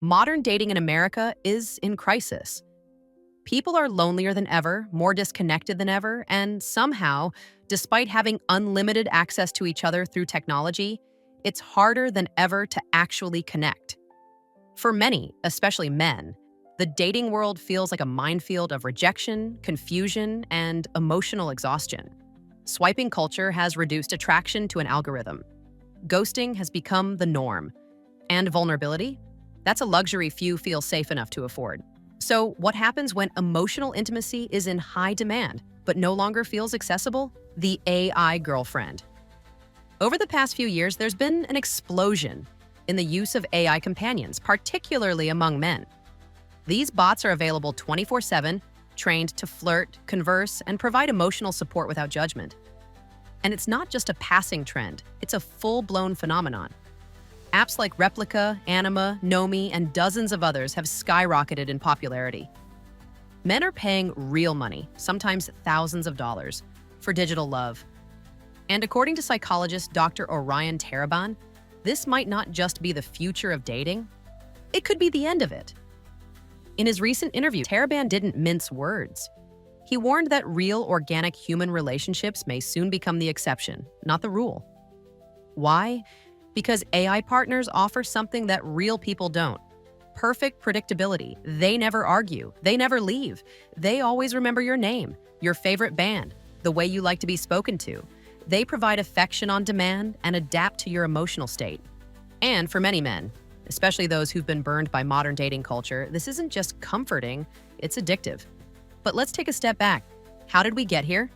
Modern dating in America is in crisis. People are lonelier than ever, more disconnected than ever, and somehow, despite having unlimited access to each other through technology, it's harder than ever to actually connect. For many, especially men, the dating world feels like a minefield of rejection, confusion, and emotional exhaustion. Swiping culture has reduced attraction to an algorithm. Ghosting has become the norm. And vulnerability? That's a luxury few feel safe enough to afford. So, what happens when emotional intimacy is in high demand, but no longer feels accessible? The AI girlfriend. Over the past few years, there's been an explosion in the use of AI companions, particularly among men. These bots are available 24/7, trained to flirt, converse, and provide emotional support without judgment. And it's not just a passing trend, it's a full-blown phenomenon. Apps like Replica, Anima, Nomi, and dozens of others have skyrocketed in popularity. Men are paying real money, sometimes thousands of dollars, for digital love. And according to psychologist Dr. Orion Taraban, this might not just be the future of dating, it could be the end of it. In his recent interview, Taraban didn't mince words. He warned that real, organic human relationships may soon become the exception, not the rule. Why? Because AI partners offer something that real people don't. Perfect predictability. They never argue. They never leave. They always remember your name, your favorite band, the way you like to be spoken to. They provide affection on demand and adapt to your emotional state. And for many men, especially those who've been burned by modern dating culture, this isn't just comforting, it's addictive. But let's take a step back. How did we get here?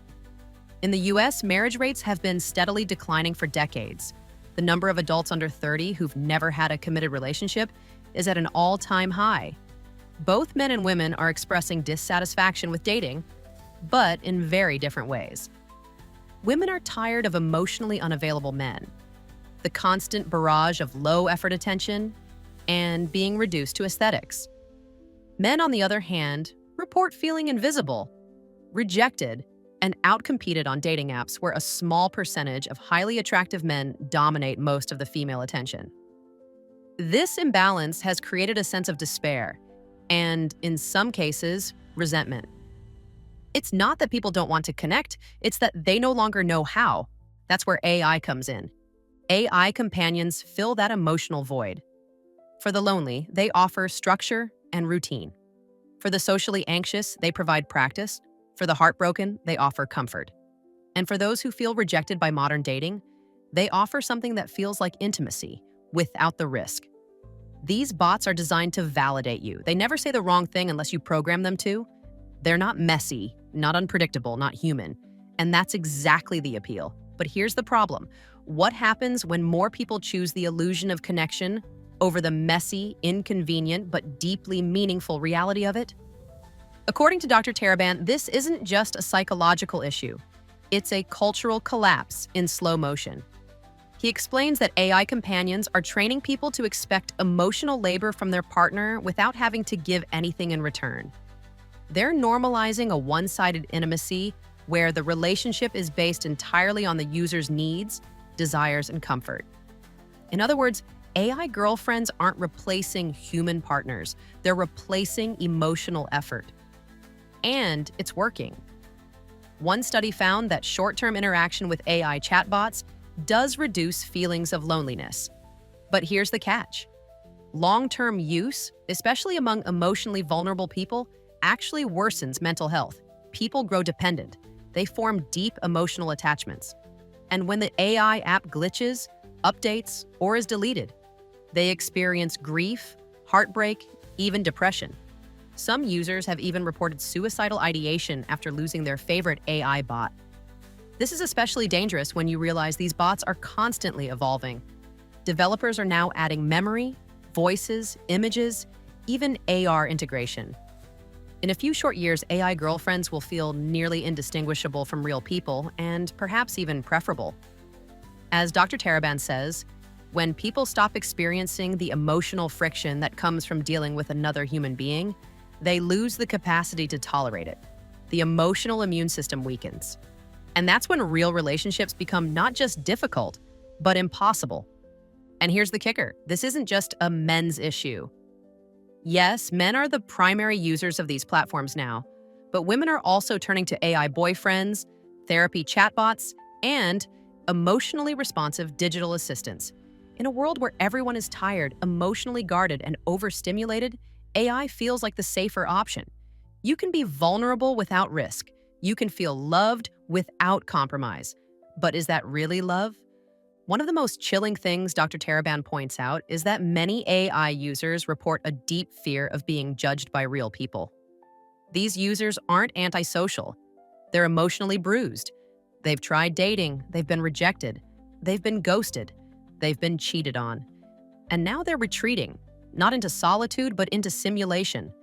In the US, marriage rates have been steadily declining for decades. The number of adults under 30 who've never had a committed relationship is at an all-time high. Both men and women are expressing dissatisfaction with dating, but in very different ways. Women are tired of emotionally unavailable men, the constant barrage of low-effort attention, and being reduced to aesthetics. Men, on the other hand, report feeling invisible, rejected, and outcompeted on dating apps where a small percentage of highly attractive men dominate most of the female attention. This imbalance has created a sense of despair and, in some cases, resentment. It's not that people don't want to connect, it's that they no longer know how. That's where AI comes in. AI companions fill that emotional void. For the lonely, they offer structure and routine. For the socially anxious, they provide practice. For the heartbroken, they offer comfort. And for those who feel rejected by modern dating, they offer something that feels like intimacy, without the risk. These bots are designed to validate you. They never say the wrong thing unless you program them to. They're not messy, not unpredictable, not human. And that's exactly the appeal. But here's the problem. What happens when more people choose the illusion of connection over the messy, inconvenient, but deeply meaningful reality of it? According to Dr. Taraban, this isn't just a psychological issue. It's a cultural collapse in slow motion. He explains that AI companions are training people to expect emotional labor from their partner without having to give anything in return. They're normalizing a one-sided intimacy where the relationship is based entirely on the user's needs, desires, and comfort. In other words, AI girlfriends aren't replacing human partners. They're replacing emotional effort. And it's working. One study found that short-term interaction with AI chatbots does reduce feelings of loneliness. But here's the catch. Long-term use, especially among emotionally vulnerable people, actually worsens mental health. People grow dependent. They form deep emotional attachments. And when the AI app glitches, updates, or is deleted, they experience grief, heartbreak, even depression. Some users have even reported suicidal ideation after losing their favorite AI bot. This is especially dangerous when you realize these bots are constantly evolving. Developers are now adding memory, voices, images, even AR integration. In a few short years, AI girlfriends will feel nearly indistinguishable from real people and perhaps even preferable. As Dr. Taraban says, when people stop experiencing the emotional friction that comes from dealing with another human being, they lose the capacity to tolerate it. The emotional immune system weakens. And that's when real relationships become not just difficult, but impossible. And here's the kicker. This isn't just a men's issue. Yes, men are the primary users of these platforms now, but women are also turning to AI boyfriends, therapy chatbots, and emotionally responsive digital assistants. In a world where everyone is tired, emotionally guarded, and overstimulated, AI feels like the safer option. You can be vulnerable without risk. You can feel loved without compromise. But is that really love? One of the most chilling things Dr. Taraban points out is that many AI users report a deep fear of being judged by real people. These users aren't antisocial. They're emotionally bruised. They've tried dating, they've been rejected, they've been ghosted, they've been cheated on. And now they're retreating, not into solitude, but into simulation.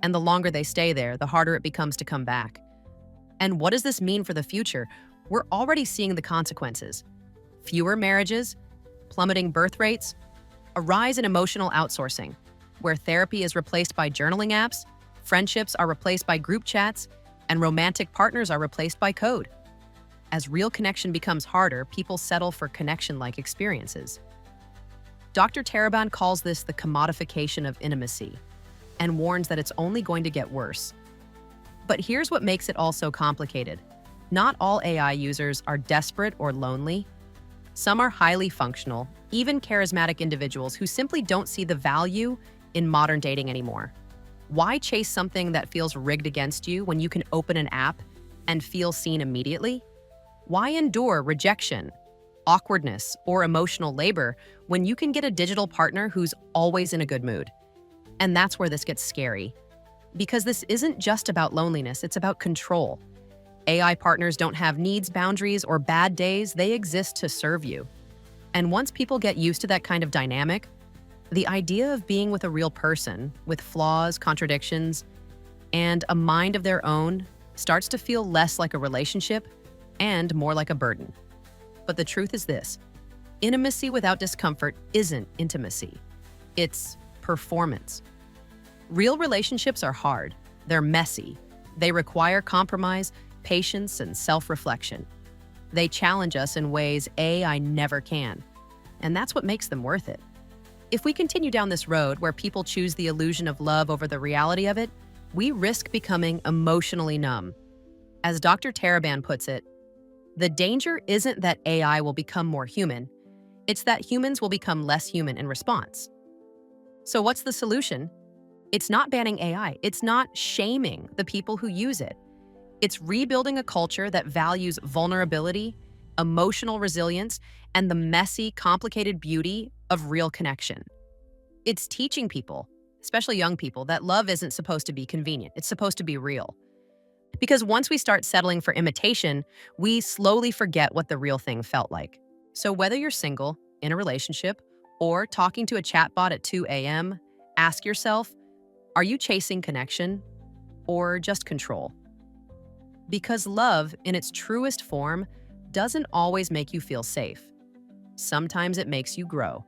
And the longer they stay there, the harder it becomes to come back. And what does this mean for the future? We're already seeing the consequences. Fewer marriages, plummeting birth rates, a rise in emotional outsourcing, where therapy is replaced by journaling apps, friendships are replaced by group chats, and romantic partners are replaced by code. As real connection becomes harder, people settle for connection-like experiences. Dr. Taraban calls this the commodification of intimacy and warns that it's only going to get worse. But here's what makes it all so complicated. Not all AI users are desperate or lonely. Some are highly functional, even charismatic individuals who simply don't see the value in modern dating anymore. Why chase something that feels rigged against you when you can open an app and feel seen immediately? Why endure rejection, awkwardness, or emotional labor when you can get a digital partner who's always in a good mood? And that's where this gets scary. Because this isn't just about loneliness, it's about control. AI partners don't have needs, boundaries, or bad days, they exist to serve you. And once people get used to that kind of dynamic, the idea of being with a real person, with flaws, contradictions, and a mind of their own starts to feel less like a relationship and more like a burden. But the truth is this: intimacy without discomfort isn't intimacy. It's performance. Real relationships are hard. They're messy. They require compromise, patience, and self-reflection. They challenge us in ways AI never can. And that's what makes them worth it. If we continue down this road where people choose the illusion of love over the reality of it, we risk becoming emotionally numb. As Dr. Taraban puts it, the danger isn't that AI will become more human, it's that humans will become less human in response. So what's the solution? It's not banning AI. It's not shaming the people who use it. It's rebuilding a culture that values vulnerability, emotional resilience, and the messy, complicated beauty of real connection. It's teaching people, especially young people, that love isn't supposed to be convenient. It's supposed to be real. Because once we start settling for imitation, we slowly forget what the real thing felt like. So whether you're single, in a relationship, or talking to a chatbot at 2 a.m., ask yourself, are you chasing connection or just control? Because love, in its truest form, doesn't always make you feel safe. Sometimes it makes you grow.